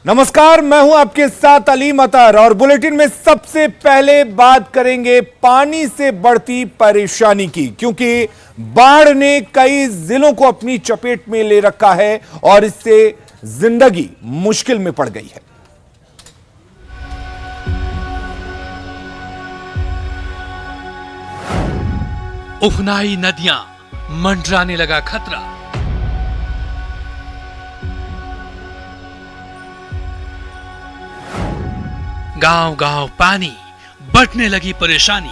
नमस्कार, मैं हूं आपके साथ अलीम अतर और बुलेटिन में सबसे पहले बात करेंगे पानी से बढ़ती परेशानी की, क्योंकि बाढ़ ने कई जिलों को अपनी चपेट में ले रखा है और इससे जिंदगी मुश्किल में पड़ गई है। उफनाई नदियां, मंडराने लगा खतरा। गांव गांव पानी, बढ़ने लगी परेशानी।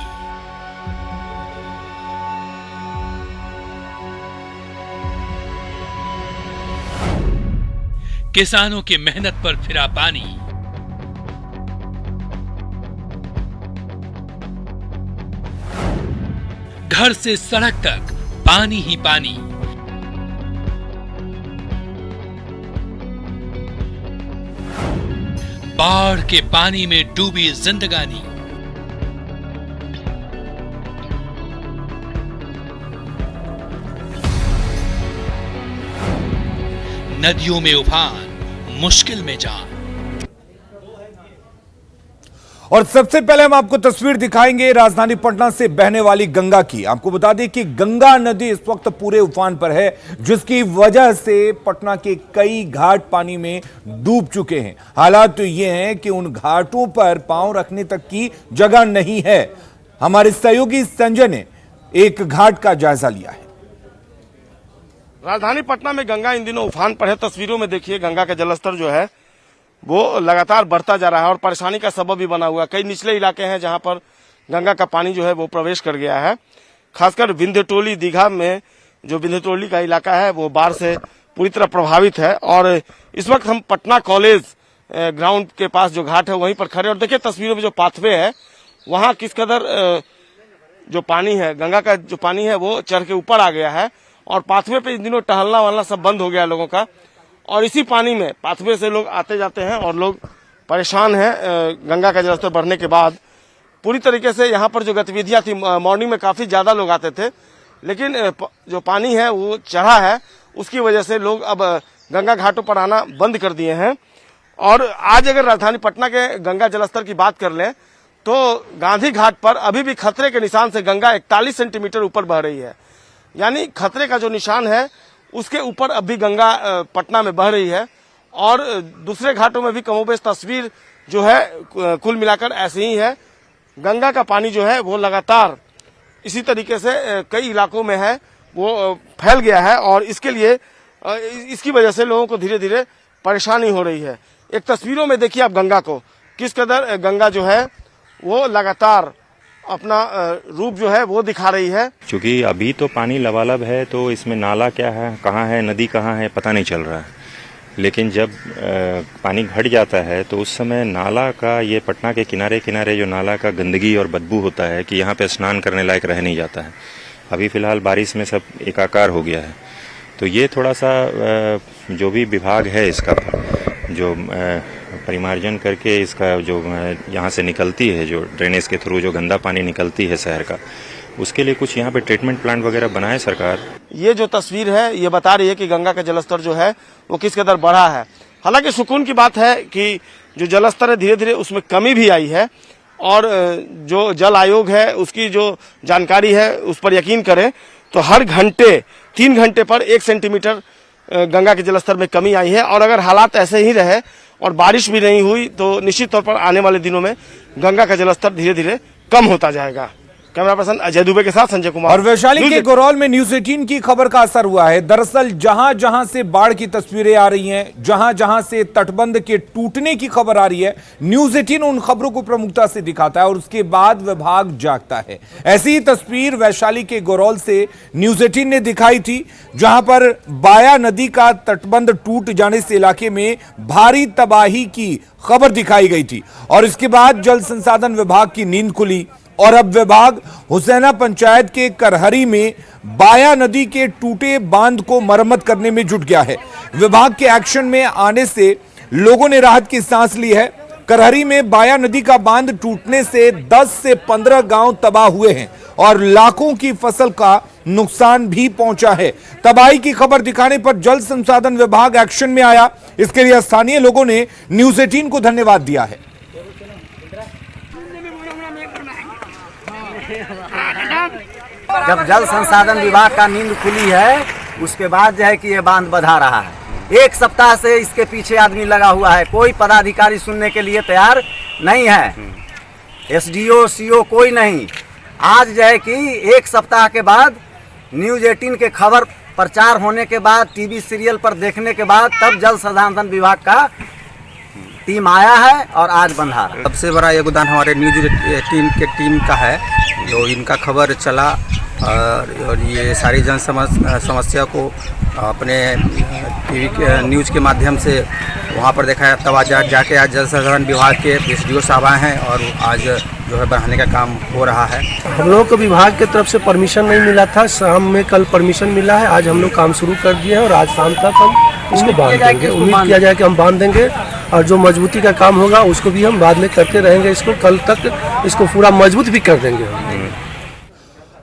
किसानों की मेहनत पर फिरा पानी। घर से सड़क तक पानी ही पानी। बाढ़ के पानी में डूबी जिंदगानी। नदियों में उफान, मुश्किल में जान। और सबसे पहले हम आपको तस्वीर दिखाएंगे राजधानी पटना से बहने वाली गंगा की। आपको बता दें कि गंगा नदी इस वक्त पूरे उफान पर है, जिसकी वजह से पटना के कई घाट पानी में डूब चुके हैं। हालात तो ये हैं कि उन घाटों पर पांव रखने तक की जगह नहीं है। हमारे सहयोगी संजय ने एक घाट का जायजा लिया है। राजधानी पटना में गंगा इन दिनों उफान पर है। तस्वीरों में देखिए गंगा का जलस्तर जो है वो लगातार बढ़ता जा रहा है और परेशानी का सबब भी बना हुआ है। कई निचले इलाके हैं जहां पर गंगा का पानी जो है वो प्रवेश कर गया है। खासकर विंध्यटोली दीघा में जो विंध्यटोली का इलाका है वो बाढ़ से पूरी तरह प्रभावित है। और इस वक्त हम पटना कॉलेज ग्राउंड के पास जो घाट है वहीं पर खड़े और देखिए तस्वीरों में जो पाथवे है वहां किस कदर जो पानी है, गंगा का जो पानी है वो चढ़ के ऊपर आ गया है और पाथवे पे इन दिनों टहलना वहलना सब बंद हो गया लोगों का। और इसी पानी में पाथवे से लोग आते जाते हैं और लोग परेशान हैं। गंगा का जलस्तर बढ़ने के बाद पूरी तरीके से यहाँ पर जो गतिविधियां थी, मॉर्निंग में काफी ज्यादा लोग आते थे, लेकिन जो पानी है वो चढ़ा है, उसकी वजह से लोग अब गंगा घाटों पर आना बंद कर दिए हैं। और आज अगर राजधानी पटना के गंगा जलस्तर की बात कर लें तो गांधी घाट पर अभी भी खतरे के निशान से गंगा 41 सेंटीमीटर ऊपर बह रही है। यानी खतरे का जो निशान है उसके ऊपर अब भी गंगा पटना में बह रही है। और दूसरे घाटों में भी कमोबेश तस्वीर जो है कुल मिलाकर ऐसे ही है। गंगा का पानी जो है वो लगातार इसी तरीके से कई इलाकों में है वो फैल गया है और इसके लिए इसकी वजह से लोगों को धीरे धीरे परेशानी हो रही है। एक तस्वीरों में देखिए आप गंगा को, किस कदर गंगा जो है वो लगातार अपना रूप जो है वो दिखा रही है। क्योंकि अभी तो पानी लबालब है तो इसमें नाला क्या है, कहाँ है, नदी कहाँ है, पता नहीं चल रहा है। लेकिन जब पानी घट जाता है तो उस समय नाला का, ये पटना के किनारे किनारे जो नाला का गंदगी और बदबू होता है कि यहाँ पे स्नान करने लायक रह नहीं जाता है। अभी फिलहाल बारिश में सब एकाकार हो गया है। तो ये थोड़ा सा जो भी विभाग है इसका जो परिमार्जन करके इसका जो यहाँ से निकलती है, जो ड्रेनेज के थ्रू जो गंदा पानी निकलती है शहर का, उसके लिए कुछ यहाँ पे ट्रीटमेंट प्लांट वगैरह बनाए सरकार। ये जो तस्वीर है ये बता रही है कि गंगा का जलस्तर जो है वो किस कदर बढ़ा है। हालांकि सुकून की बात है कि जो जलस्तर है धीरे धीरे उसमें कमी भी आई है और जो जल आयोग है उसकी जो जानकारी है उस पर यकीन करें तो हर घंटे 3 घंटे पर 1 सेंटीमीटर गंगा के जलस्तर में कमी आई है। और अगर हालात ऐसे ही रहे और बारिश भी नहीं हुई तो निश्चित तौर पर आने वाले दिनों में गंगा का जलस्तर धीरे धीरे कम होता जाएगा। कैमरा पर्सन अजय दुबे के साथ संजय कुमार। और वैशाली के गोरौल में न्यूज़ 18 की खबर का असर हुआ है। दरअसल जहां जहां से बाढ़ की तस्वीरें आ रही हैं, जहां जहां से तटबंध के टूटने की खबर आ रही है, न्यूज़ 18 उन खबरों को प्रमुखता से दिखाता है और उसके बाद विभाग जागता है। ऐसी ही तस्वीर वैशाली के गोरौल से न्यूज़ 18 ने दिखाई थी, जहां पर बाया नदी का तटबंध टूट जाने से इलाके में भारी तबाही की खबर दिखाई गई थी और इसके बाद जल संसाधन विभाग की नींद खुली और अब विभाग हुसैना पंचायत के करहरी में बाया नदी के टूटे बांध को मरम्मत करने में जुट गया है। विभाग के एक्शन में आने से लोगों ने राहत की सांस ली है। करहरी में बाया नदी का बांध टूटने से 10 से 15 गांव तबाह हुए हैं और लाखों की फसल का नुकसान भी पहुंचा है। तबाही की खबर दिखाने पर जल संसाधन विभाग एक्शन में आया। इसके लिए स्थानीय लोगों ने न्यूज 18 को धन्यवाद दिया है। जब जल संसाधन विभाग का नींद खुली है उसके बाद जो है कि ये बांध बधा रहा है। एक सप्ताह से इसके पीछे आदमी लगा हुआ है, कोई पदाधिकारी सुनने के लिए तैयार नहीं है। एसडीओ सीओ कोई नहीं। आज जो है कि एक सप्ताह के बाद न्यूज 18 के खबर प्रचार होने के बाद, टीवी सीरियल पर देखने के बाद, तब जल संसाधन विभाग का टीम आया है और आज बंधा। सबसे बड़ा योगदान हमारे न्यूज 18 के टीम का है, जो इनका खबर चला और ये सारी जन समस्या को अपने टीवी के न्यूज के माध्यम से वहाँ पर दिखाया। तब आज जाके आज जल संसाधन विभाग के एसडीओ साहब आए हैं और आज जो है बढ़ाने का काम हो रहा है। हम लोगों को विभाग की तरफ से परमिशन नहीं मिला था, शाम में कल परमिशन मिला है। आज हम लोग काम शुरू कर दिए हैं और आज शाम तक हम इसको बांध देंगे। उम्मीद किया जाए कि हम बांध देंगे और जो मजबूती का काम होगा उसको भी हम बाद में करते रहेंगे। इसको कल तक इसको पूरा मजबूत भी कर देंगे।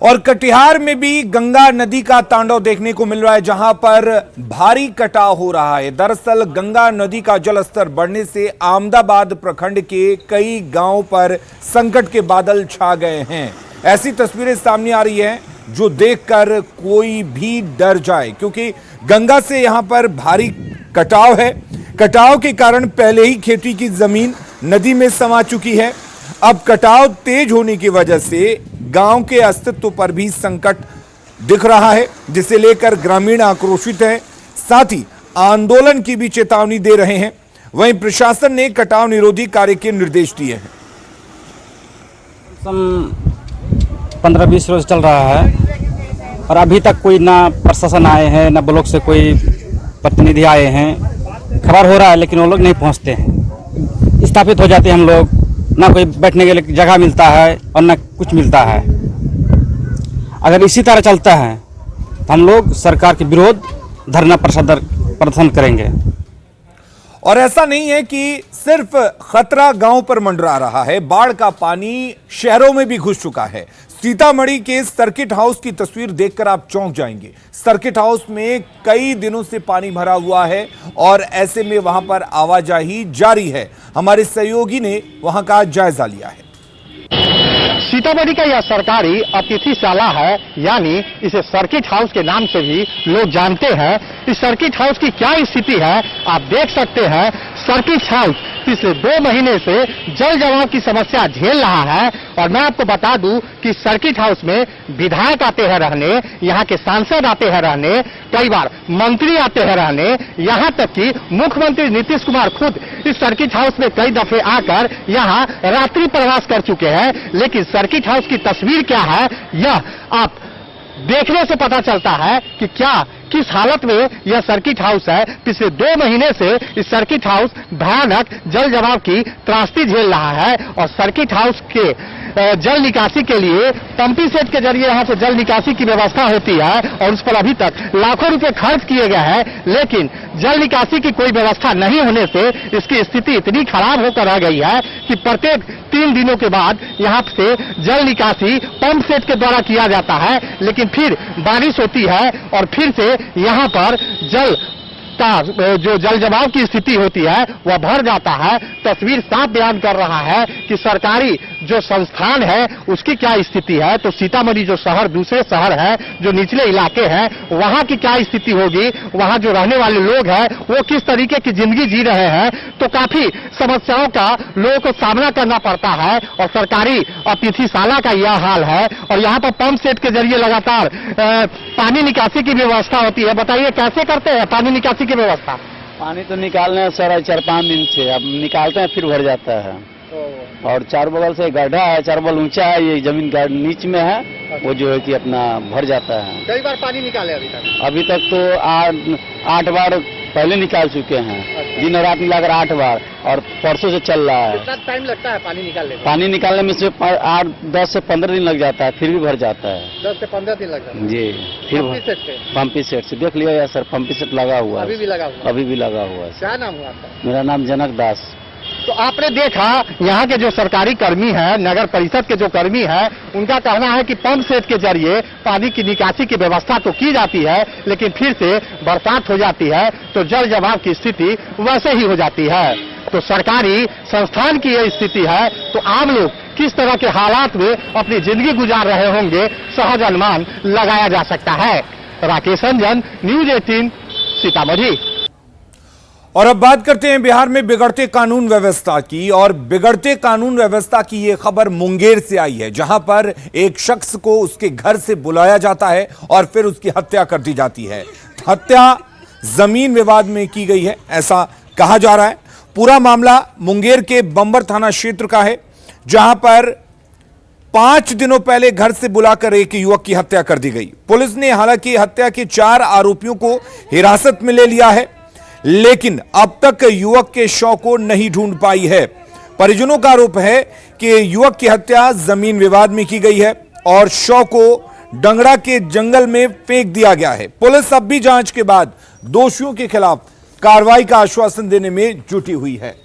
और कटिहार में भी गंगा नदी का तांडव देखने को मिल रहा है, जहां पर भारी कटाव हो रहा है। दरअसल गंगा नदी का जलस्तर बढ़ने से आमदाबाद प्रखंड के कई गांवों पर संकट के बादल छा गए हैं। ऐसी तस्वीरें सामने आ रही हैं जो देखकर कोई भी डर जाए, क्योंकि गंगा से यहां पर भारी कटाव है। कटाव के कारण पहले ही खेती की जमीन नदी में समा चुकी है। अब कटाव तेज होने की वजह से गांव के अस्तित्व पर भी संकट दिख रहा है, जिसे लेकर ग्रामीण आक्रोशित हैं, साथ ही आंदोलन की भी चेतावनी दे रहे हैं। वहीं प्रशासन ने कटाव निरोधी कार्य के निर्देश दिए हैं। 15-20 रोज चल रहा है और अभी तक कोई ना प्रशासन आए हैं, ना ब्लॉक से कोई प्रतिनिधि आए हैं। खबर हो रहा है लेकिन वो लोग नहीं पहुंचते हैं। स्थापित हो जाते हैं हम लोग, ना कोई बैठने के लिए जगह मिलता है और ना कुछ मिलता है। अगर इसी तरह चलता है तो हम लोग सरकार के विरोध धरना प्रदर्शन करेंगे। और ऐसा नहीं है कि सिर्फ खतरा गांव पर मंडरा रहा है, बाढ़ का पानी शहरों में भी घुस चुका है। सीतामढ़ी के सर्किट हाउस की तस्वीर देखकर आप चौंक जाएंगे। सर्किट हाउस में कई दिनों से पानी भरा हुआ है और ऐसे में वहां पर आवाजाही जारी है। हमारे सहयोगी ने वहां का जायजा लिया है। सीतामढ़ी का यह सरकारी अतिथिशाला है, यानी इसे सर्किट हाउस के नाम से भी लोग जानते हैं। इस सर्किट हाउस की क्या स्थिति है आप देख सकते हैं। सर्किट हाउस पिछले 2 महीने से जल जमाव की समस्या झेल रहा है और मैं आपको बता दूं कि सर्किट हाउस में विधायक आते हैं रहने, यहाँ के सांसद आते हैं रहने, कई बार मंत्री आते हैं रहने, यहाँ तक कि मुख्यमंत्री नीतीश कुमार खुद इस सर्किट हाउस में कई दफे आकर यहाँ रात्रि प्रवास कर चुके हैं। लेकिन सर्किट हाउस की तस्वीर क्या है यह आप देखने से पता चलता है कि क्या किस हालत में यह सर्किट हाउस है। पिछले 2 महीने से इस सर्किट हाउस भयानक जल जमाव की त्रासदी झेल रहा है और सर्किट हाउस के जल निकासी के लिए पंपिंग सेट के जरिए यहाँ से जल निकासी की व्यवस्था होती है और उस पर अभी तक लाखों रुपए खर्च किए गए हैं, लेकिन जल निकासी की कोई व्यवस्था नहीं होने से इसकी स्थिति इतनी खराब होकर रह गई है कि प्रत्येक 3 दिनों के बाद यहाँ से जल निकासी पंप सेट के द्वारा किया जाता है, लेकिन फिर बारिश होती है और फिर से यहाँ पर जल का जो जल जमाव की स्थिति होती है वह भर जाता है। तस्वीर साफ बयान कर रहा है कि सरकारी जो संस्थान है उसकी क्या स्थिति है। तो सीतामढ़ी जो शहर दूसरे शहर है, जो निचले इलाके हैं, वहां की क्या स्थिति होगी, वहां जो रहने वाले लोग हैं वो किस तरीके की जिंदगी जी रहे हैं। तो काफी समस्याओं का लोगों को सामना करना पड़ता है और सरकारी अतिथिशाला का यह हाल है। और यहाँ पर पंप सेट के जरिए लगातार पानी निकासी की व्यवस्था होती है। बताइए कैसे करते हैं पानी निकासी की व्यवस्था? पानी तो निकालने हैं सर 4-5 दिन से, अब निकालते हैं फिर भर जाता है और चारों बगल से गड्ढा है, चारों बगल ऊंचा है, ये जमीन नीच में है, वो जो है कि अपना भर जाता है। कई बार पानी निकाले अभी तक तो 8 बार पहले निकाल चुके हैं। दिन और रात मिलाकर 8 बार और परसों से चल रहा है। कितना टाइम लगता है पानी निकालने में? पानी निकालने में से 10 से 15 दिन लग जाता है, फिर भी भर जाता है। 10 से 15 दिन लग जाता है जी। फिर पंपी सेट से देख लिया सर, पंपी सेट लगा हुआ है, अभी भी लगा हुआ है। अभी भी लगा हुआ है। क्या नाम हुआ आपका? मेरा नाम जनक दास। तो आपने देखा यहाँ के जो सरकारी कर्मी हैं, नगर परिषद के जो कर्मी हैं, उनका कहना है कि पंप सेट के जरिए पानी की निकासी की व्यवस्था तो की जाती है, लेकिन फिर से बरसात हो जाती है तो जल जमाव की स्थिति वैसे ही हो जाती है। तो सरकारी संस्थान की ये स्थिति है, तो आम लोग किस तरह के हालात में अपनी जिंदगी गुजार रहे होंगे, सहज अनुमान लगाया जा सकता है। राकेश रंजन, न्यूज 18, सीतामढ़ी। और अब बात करते हैं बिहार में बिगड़ते कानून व्यवस्था की। और बिगड़ते कानून व्यवस्था की यह खबर मुंगेर से आई है, जहां पर एक शख्स को उसके घर से बुलाया जाता है और फिर उसकी हत्या कर दी जाती है। हत्या जमीन विवाद में की गई है, ऐसा कहा जा रहा है। पूरा मामला मुंगेर के बंबर थाना क्षेत्र का है, जहां पर 5 दिनों पहले घर से बुलाकर एक युवक की हत्या कर दी गई। पुलिस ने हालांकि हत्या के 4 आरोपियों को हिरासत में ले लिया है, लेकिन अब तक युवक के शव को नहीं ढूंढ पाई है। परिजनों का आरोप है कि युवक की हत्या जमीन विवाद में की गई है और शव को डंगड़ा के जंगल में फेंक दिया गया है। पुलिस अब भी जांच के बाद दोषियों के खिलाफ कार्रवाई का आश्वासन देने में जुटी हुई है।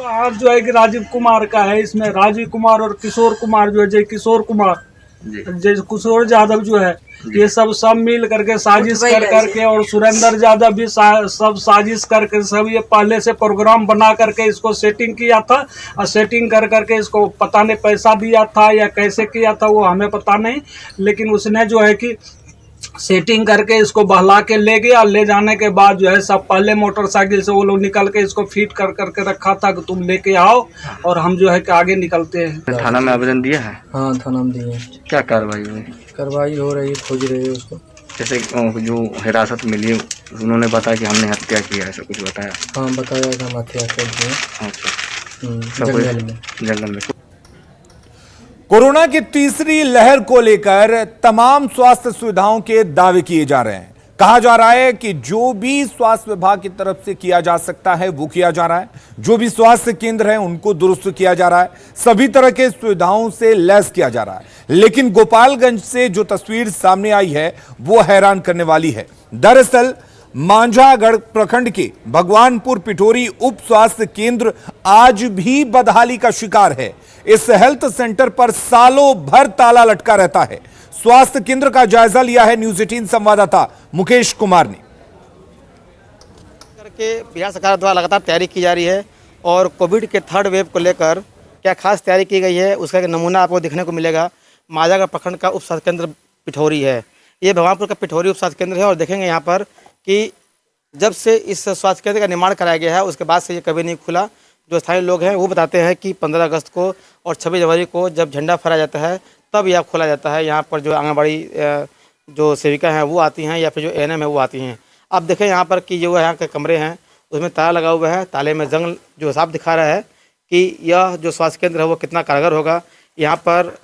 हाथ जो है कि राजीव कुमार का है, इसमें राजीव कुमार और किशोर कुमार जो है, जय किशोर कुमार, जय किशोर यादव जो है, ये सब मिल करके साजिश कर करके, और सुरेंद्र यादव भी सब साजिश करके सब ये पहले से प्रोग्राम बना करके इसको सेटिंग किया था। और सेटिंग कर करके इसको पता नहीं पैसा दिया था या कैसे किया था वो हमें पता नहीं, लेकिन उसने जो है कि सेटिंग करके इसको बहला के ले गया। ले जाने के बाद जो है सब पहले मोटरसाइकिल से वो लोग निकल के इसको फिट कर करके रखा था कि तुम लेके आओ और हम जो है कि आगे निकलते हैं। थाना में आवेदन दिया है? हाँ, थाना में दिए। क्या कार्रवाई हुई? कार्रवाई हो रही है, खोज रही है उसको। जैसे जो हिरासत मिली उन्होंने बताया कि हमने हत्या किया, ऐसा कुछ बताया? हाँ, बताया कि हम हत्या कर दिए। अच्छा, जंगल में। कोरोना की तीसरी लहर को लेकर तमाम स्वास्थ्य सुविधाओं के दावे किए जा रहे हैं। कहा जा रहा है कि जो भी स्वास्थ्य विभाग की तरफ से किया जा सकता है वो किया जा रहा है। जो भी स्वास्थ्य केंद्र है उनको दुरुस्त किया जा रहा है, सभी तरह के सुविधाओं से लैस किया जा रहा है। लेकिन गोपालगंज से जो तस्वीर सामने आई है वो हैरान करने वाली है। दरअसल मांझागढ़ प्रखंड के भगवानपुर पिठोरी उप स्वास्थ्य केंद्र आज भी बदहाली का शिकार है। इस हेल्थ सेंटर पर सालों भर ताला लटका रहता है। स्वास्थ्य केंद्र का जायजा लिया है न्यूज 18 संवाददाता मुकेश कुमार ने। बिहार सरकार द्वारा लगातार तैयारी की जा रही है और कोविड के 3rd वेव को लेकर क्या खास तैयारी की गई है उसका एक नमूना आपको देखने को मिलेगा। मांझागढ़ प्रखंड का उप स्वास्थ्य केंद्र पिठोरी है। ये भगवानपुर का पिठोरी उप स्वास्थ्य केंद्र है और देखेंगे यहाँ पर कि जब से इस स्वास्थ्य केंद्र का निर्माण कराया गया है उसके बाद से ये कभी नहीं खुला। जो स्थानीय लोग हैं वो बताते हैं कि 15 अगस्त को और 26 जनवरी को जब झंडा फहराया जाता है तब यह खोला जाता है। यहाँ पर जो आंगनबाड़ी जो सेविका हैं वो आती हैं या फिर जो ANM है वो आती हैं। अब देखें यहाँ पर कि जो यहाँ के कमरे हैं उसमें ताला लगा हुआ है। ताले में जंग जो साफ दिखा रहा है कि यह जो स्वास्थ्य केंद्र है वो कितना कारगर होगा। यहाँ पर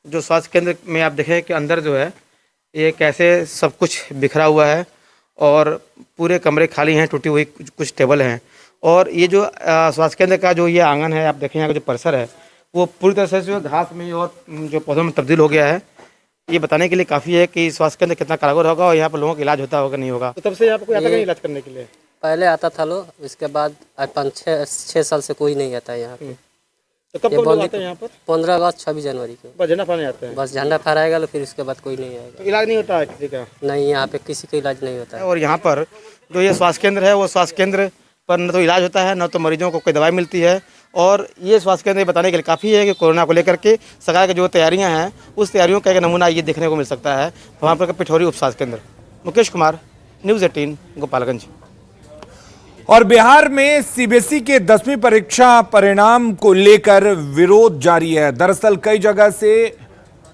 जो स्वास्थ्य केंद्र में आप देखें कि अंदर जो है ये कैसे सब कुछ बिखरा हुआ है और पूरे कमरे खाली हैं, टूटी हुई कुछ टेबल हैं। और ये जो स्वास्थ्य केंद्र का जो ये आंगन है आप देखें, यहाँ का जो परिसर है वो पूरी तरह से जो घास में और जो पौधों में तब्दील हो गया है। ये बताने के लिए काफ़ी है कि स्वास्थ्य केंद्र कितना कारगर होगा और यहाँ पर लोगों का इलाज होता होगा नहीं होगा। तो तब से यहाँ पर कोई आता नहीं इलाज करने के लिए? पहले आता था लोग, इसके बाद 5-6 साल से कोई नहीं आता है यहाँ पे। तो कब लोग आते हैं यहाँ पर? 15 अगस्त 26 जनवरी को बस झंडा फहराने आते हैं। बस झंडा फहराएगा फिर उसके बाद कोई नहीं आएगा। तो इलाज नहीं होता है किसी का? नहीं, यहाँ पे किसी का इलाज नहीं होता है। और यहाँ पर जो ये स्वास्थ्य केंद्र है वो स्वास्थ्य केंद्र पर न तो इलाज होता है न तो मरीजों को कोई दवाई मिलती है। और ये स्वास्थ्य केंद्र बताने के लिए काफ़ी है कि कोरोना को लेकर के सरकार की जो तैयारियां हैं उस तैयारियों का एक नमूना ये देखने को मिल सकता है भगवानपुर का पिठोरी उप स्वास्थ्य केंद्र। मुकेश कुमार, न्यूज़ 18, गोपालगंज। और बिहार में सीबीएसई के 10वीं परीक्षा परिणाम को लेकर विरोध जारी है। दरअसल कई जगह से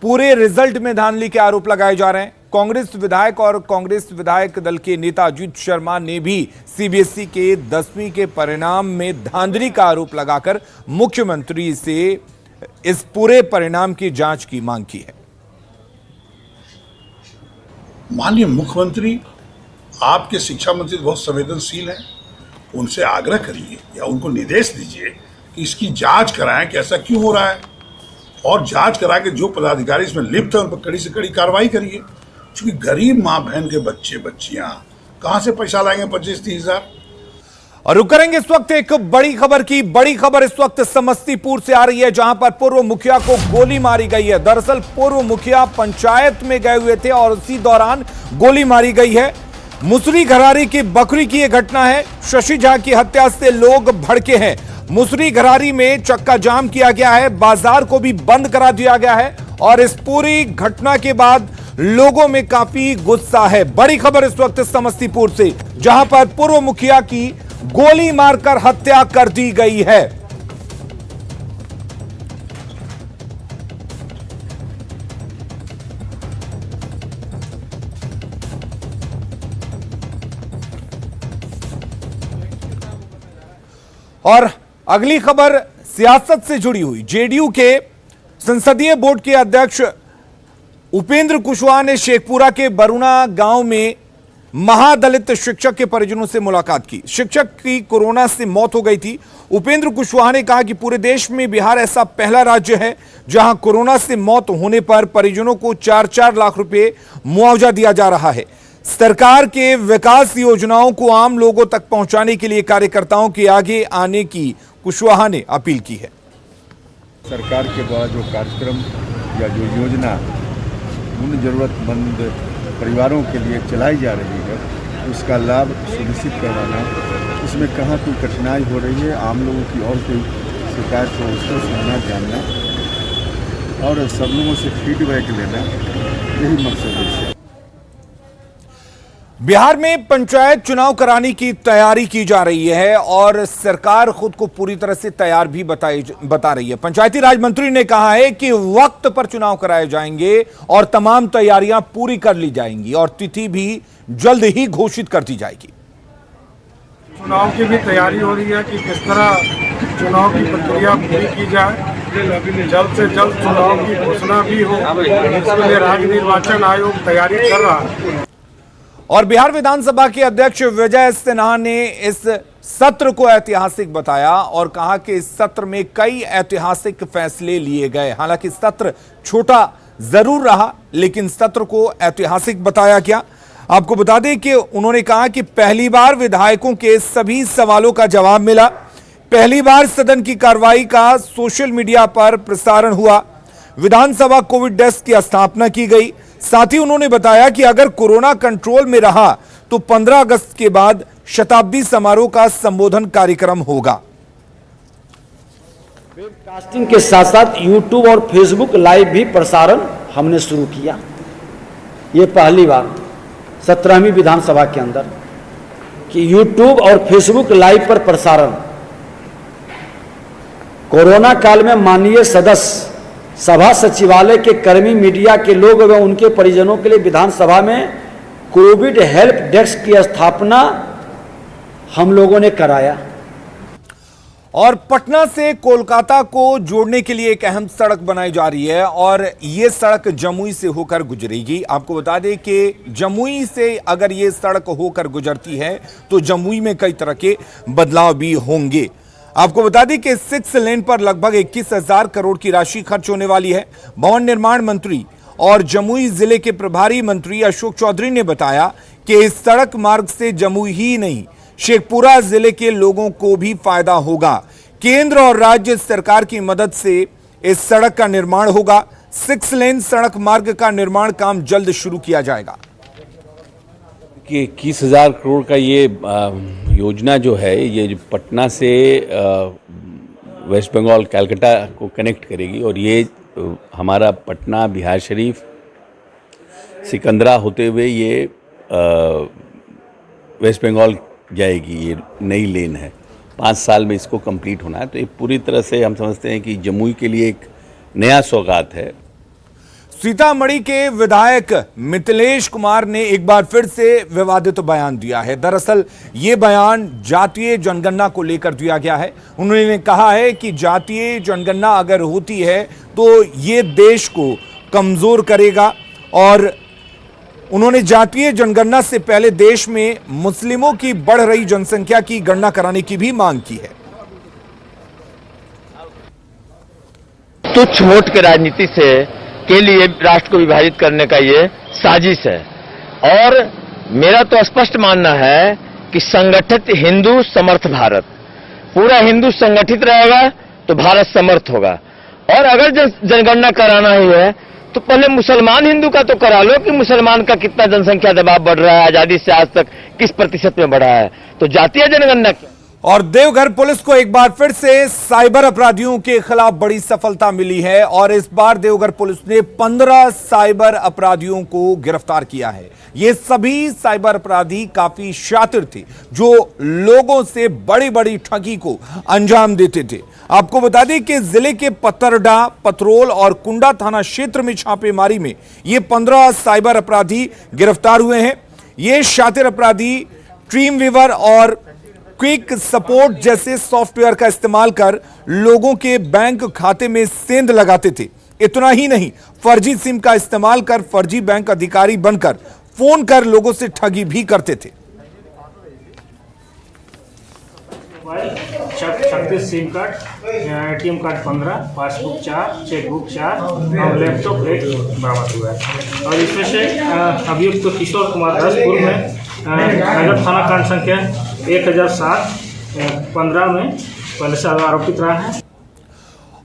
पूरे रिजल्ट में धांधली के आरोप लगाए जा रहे हैं। कांग्रेस विधायक और कांग्रेस विधायक दल के नेता अजीत शर्मा ने भी सीबीएसई के 10वीं के परिणाम में धांधली का आरोप लगाकर मुख्यमंत्री से इस पूरे परिणाम की जांच की मांग की है। माननीय मुख्यमंत्री, आपके शिक्षा मंत्री बहुत संवेदनशील हैं, उनसे आग्रह करिए या उनको निर्देश दीजिए कि इसकी जांच कराएं कि ऐसा क्यों हो रहा है, और जांच करा के जो पदाधिकारी इसमें लिप्त है उन पर कड़ी से कड़ी कार्रवाई करिए। क्योंकि गरीब माँ बहन के बच्चे बच्चियां कहां से पैसा लाएंगे 25-30 हजार। और रुक करेंगे इस वक्त एक बड़ी खबर की। बड़ी खबर इस वक्त समस्तीपुर से आ रही है, जहां पर पूर्व मुखिया को गोली मारी गई है। दरअसल पूर्व मुखिया पंचायत में गए हुए थे और उसी दौरान गोली मारी गई है। मुसरी घरारी की बकरी की यह घटना है। शशि झा की हत्या से लोग भड़के हैं। मुसरी घरारी में चक्का जाम किया गया है, बाजार को भी बंद करा दिया गया है और इस पूरी घटना के बाद लोगों में काफी गुस्सा है। बड़ी खबर इस वक्त समस्तीपुर से, जहां पर पूर्व मुखिया की गोली मारकर हत्या कर दी गई है। और अगली खबर सियासत से जुड़ी हुई। जेडीयू के संसदीय बोर्ड के अध्यक्ष उपेंद्र कुशवाहा ने शेखपुरा के बरुणा गांव में महादलित शिक्षक के परिजनों से मुलाकात की। शिक्षक की कोरोना से मौत हो गई थी। उपेंद्र कुशवाहा ने कहा कि पूरे देश में बिहार ऐसा पहला राज्य है जहां कोरोना से मौत होने पर परिजनों को 4-4 लाख रुपए मुआवजा दिया जा रहा है। सरकार के विकास योजनाओं को आम लोगों तक पहुंचाने के लिए कार्यकर्ताओं के आगे आने की कुशवाहा ने अपील की है। सरकार के द्वारा जो कार्यक्रम या जो योजना उन जरूरतमंद परिवारों के लिए चलाई जा रही है, उसका लाभ सुनिश्चित करवाना, उसमें कहाँ कोई कठिनाई हो रही है, आम लोगों की और कोई शिकायत हो उसको सुनना, जानना और सब लोगों से फीडबैक लेना, यही मकसद है। बिहार में पंचायत चुनाव कराने की तैयारी की जा रही है और सरकार खुद को पूरी तरह से तैयार भी बता रही है। पंचायती राज मंत्री ने कहा है कि वक्त पर चुनाव कराए जाएंगे और तमाम तैयारियां पूरी कर ली जाएंगी और तिथि भी जल्द ही घोषित कर दी जाएगी। चुनाव की भी तैयारी हो रही है कि किस तरह चुनाव की प्रक्रिया पूरी की जाए, जल्द से जल्द चुनाव की घोषणा भी हो, इसके लिए राज्य निर्वाचन आयोग तैयारी कर रहा है। और बिहार विधानसभा के अध्यक्ष विजय सिन्हा ने इस सत्र को ऐतिहासिक बताया और कहा कि इस सत्र में कई ऐतिहासिक फैसले लिए गए। हालांकि सत्र छोटा जरूर रहा, लेकिन सत्र को ऐतिहासिक बताया गया। आपको बता दें कि उन्होंने कहा कि पहली बार विधायकों के सभी सवालों का जवाब मिला। पहली बार सदन की कार्रवाई का सोशल मीडिया पर प्रसारण हुआ। विधानसभा कोविड डेस्क की स्थापना की गई। साथ ही उन्होंने बताया कि अगर कोरोना कंट्रोल में रहा तो 15 अगस्त के बाद शताब्दी समारोह का संबोधन कार्यक्रम होगा। वेबकास्टिंग के साथ साथ यूट्यूब और फेसबुक लाइव भी प्रसारण हमने शुरू किया। ये पहली बार 17वीं विधानसभा के अंदर कि यूट्यूब और फेसबुक लाइव पर प्रसारण। कोरोना काल में माननीय सदस्य सभा सचिवालय के कर्मी, मीडिया के लोग एवं उनके परिजनों के लिए विधानसभा में कोविड हेल्प डेस्क की स्थापना हम लोगों ने कराया। और पटना से कोलकाता को जोड़ने के लिए एक अहम सड़क बनाई जा रही है और यह सड़क जमुई से होकर गुजरेगी। आपको बता दें कि जमुई से अगर यह सड़क होकर गुजरती है तो जमुई में कई तरह के बदलाव भी होंगे। आपको बता दें कि 6 लेन पर लगभग 21,000 करोड़ की राशि खर्च होने वाली है। भवन निर्माण मंत्री और जमुई जिले के प्रभारी मंत्री अशोक चौधरी ने बताया कि इस सड़क मार्ग से जमुई ही नहीं, शेखपुरा जिले के लोगों को भी फायदा होगा। केंद्र और राज्य सरकार की मदद से इस सड़क का निर्माण होगा। 6 लेन सड़क मार्ग का निर्माण काम जल्द शुरू किया जाएगा। कि 21,000 करोड़ का ये योजना जो है, ये जो पटना से वेस्ट बंगाल कलकत्ता को कनेक्ट करेगी और ये हमारा पटना, बिहार शरीफ, सिकंदरा होते हुए ये वेस्ट बंगाल जाएगी। ये नई लेन है, 5 साल में इसको कंप्लीट होना है। तो ये पूरी तरह से हम समझते हैं कि जमुई के लिए एक नया सौगात है। सीतामढ़ी के विधायक मिथिलेश कुमार ने एक बार फिर से विवादित बयान दिया है। दरअसल ये बयान जातीय जनगणना को लेकर दिया गया है। उन्होंने कहा है कि जातीय जनगणना अगर होती है तो ये देश को कमजोर करेगा और उन्होंने जातीय जनगणना से पहले देश में मुस्लिमों की बढ़ रही जनसंख्या की गणना कराने की भी मांग की है। तुच्छ वोट की राजनीति से के लिए राष्ट्र को विभाजित करने का ये साजिश है और मेरा तो स्पष्ट मानना है कि संगठित हिंदू समर्थ भारत। पूरा हिंदू संगठित रहेगा तो भारत समर्थ होगा। और अगर जनगणना कराना ही है तो पहले मुसलमान हिंदू का तो करा लो कि मुसलमान का कितना जनसंख्या दबाव बढ़ रहा है, आजादी से आज तक किस प्रतिशत में बढ़ा है, तो जातीय जनगणना क्या। और देवघर पुलिस को एक बार फिर से साइबर अपराधियों के खिलाफ बड़ी सफलता मिली है और इस बार देवघर पुलिस ने 15 साइबर अपराधियों को गिरफ्तार किया है। ये सभी साइबर अपराधी काफी शातिर थे जो लोगों से बड़ी बड़ी ठगी को अंजाम देते थे। आपको बता दें कि जिले के पतरडा, पतरोल और कुंडा थाना क्षेत्र में छापेमारी में ये 15 साइबर अपराधी गिरफ्तार हुए हैं। ये शातिर अपराधी ड्रीमवीवर और क्विक सपोर्ट जैसे सॉफ्टवेयर का इस्तेमाल कर लोगों के बैंक खाते में सेंध लगाते थे। इतना ही नहीं, फर्जी सिम का इस्तेमाल कर फर्जी बैंक अधिकारी बनकर फोन कर लोगों से ठगी भी करते थे। 36 SIM card, ATM card 15, passbook 4, chequebook 4 और लैपटॉप 1 बरामद हुआ है। और इसमें से अभियुक्त तो किशोर कुमार दास पूर्व में नगर थाना कांड संख्या 1007-15 में पहले से आरोपित रहा है।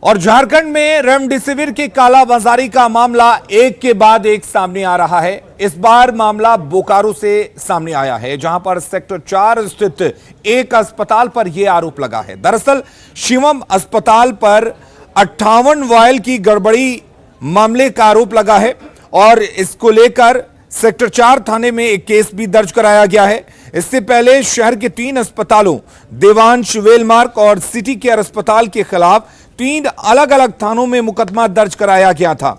और झारखंड में रेमडेसिविर की कालाबाजारी का मामला एक के बाद एक सामने आ रहा है। इस बार मामला बोकारो से सामने आया है जहां पर सेक्टर 4 स्थित एक अस्पताल पर यह आरोप लगा है। दरअसल शिवम अस्पताल पर 58 वायल की गड़बड़ी मामले का आरोप लगा है और इसको लेकर सेक्टर 4 थाने में एक केस भी दर्ज कराया गया है। इससे पहले शहर के 3 अस्पतालों देवांश, वेलमार्क और सिटी केयर अस्पताल के खिलाफ 3 अलग अलग थानों में मुकदमा दर्ज कराया गया था।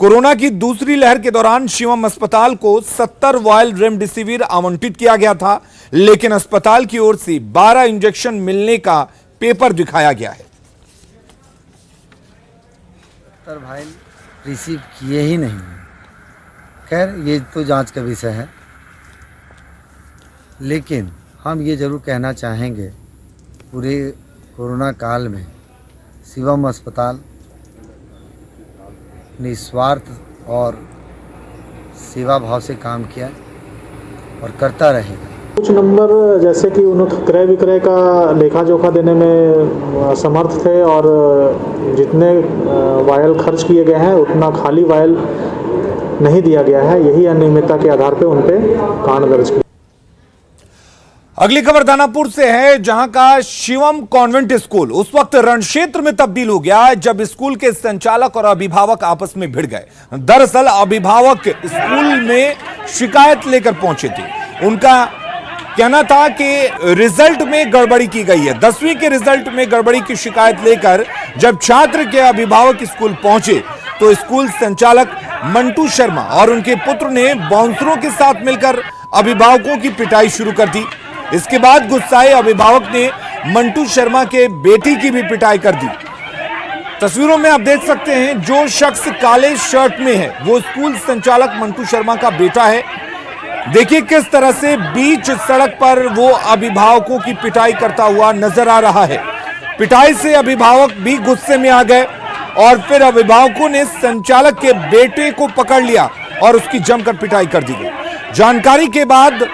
कोरोना की दूसरी लहर के दौरान शिवम अस्पताल को 70 वायल रेमडेसिविर आवंटित किया गया था, लेकिन अस्पताल की ओर से 12 इंजेक्शन मिलने का पेपर दिखाया गया है। 70 वायल रिसीव किए ही नहीं। खैर, ये तो जांच का विषय है, लेकिन हम ये जरूर कहना चाहेंगे पूरे कोरोना काल में शिवम अस्पताल निस्वार्थ और सेवा भाव से काम किया और करता रहेगा। कुछ नंबर जैसे कि उन्होंने क्रय विक्रय का लेखा जोखा देने में असमर्थ थे और जितने वायल खर्च किए गए हैं उतना खाली वायल नहीं दिया गया है। यही अनियमितता के आधार पे उन पे कांड दर्ज किया। अगली खबर दानापुर से है जहां का शिवम कॉन्वेंट स्कूल उस वक्त रण क्षेत्र में तब्दील हो गया जब स्कूल के संचालक और अभिभावक आपस में भिड़ गए। दरअसल अभिभावक स्कूल में शिकायत लेकर पहुंचे थे। उनका कहना था कि रिजल्ट में गड़बड़ी की गई है। 10वीं के रिजल्ट में गड़बड़ी की शिकायत लेकर जब छात्र के अभिभावक स्कूल पहुंचे तो स्कूल संचालक मंटू शर्मा और उनके पुत्र ने बाउंसरों के साथ मिलकर अभिभावकों की पिटाई शुरू कर दी। इसके बाद गुस्साए अभिभावक ने मंटू शर्मा के बेटी की भी पिटाई कर दी। तस्वीरों में आप देख सकते हैं जो शख्स काले शर्ट में है वो स्कूल संचालक मंटू शर्मा का बेटा है। देखिए किस तरह से बीच सड़क पर वो अभिभावकों की पिटाई करता हुआ नजर आ रहा है। पिटाई से अभिभावक भी गुस्से में आ गए और फिर अभिभावकों ने संचालक के बेटे को पकड़ लिया और उसकी जमकर पिटाई कर दी गई। जानकारी के बाद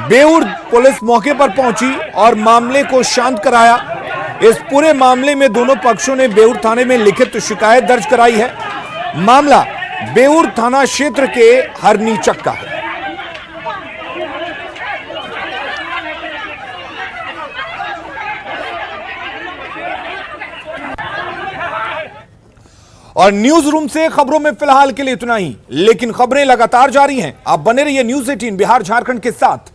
बेउर पुलिस मौके पर पहुंची और मामले को शांत कराया। इस पूरे मामले में दोनों पक्षों ने बेउर थाने में लिखित शिकायत दर्ज कराई है। मामला बेउर थाना क्षेत्र के हरनीचक का है। और न्यूज रूम से खबरों में फिलहाल के लिए इतना ही, लेकिन खबरें लगातार जारी हैं। आप बने रहिए न्यूज़ 18 बिहार झारखंड के साथ।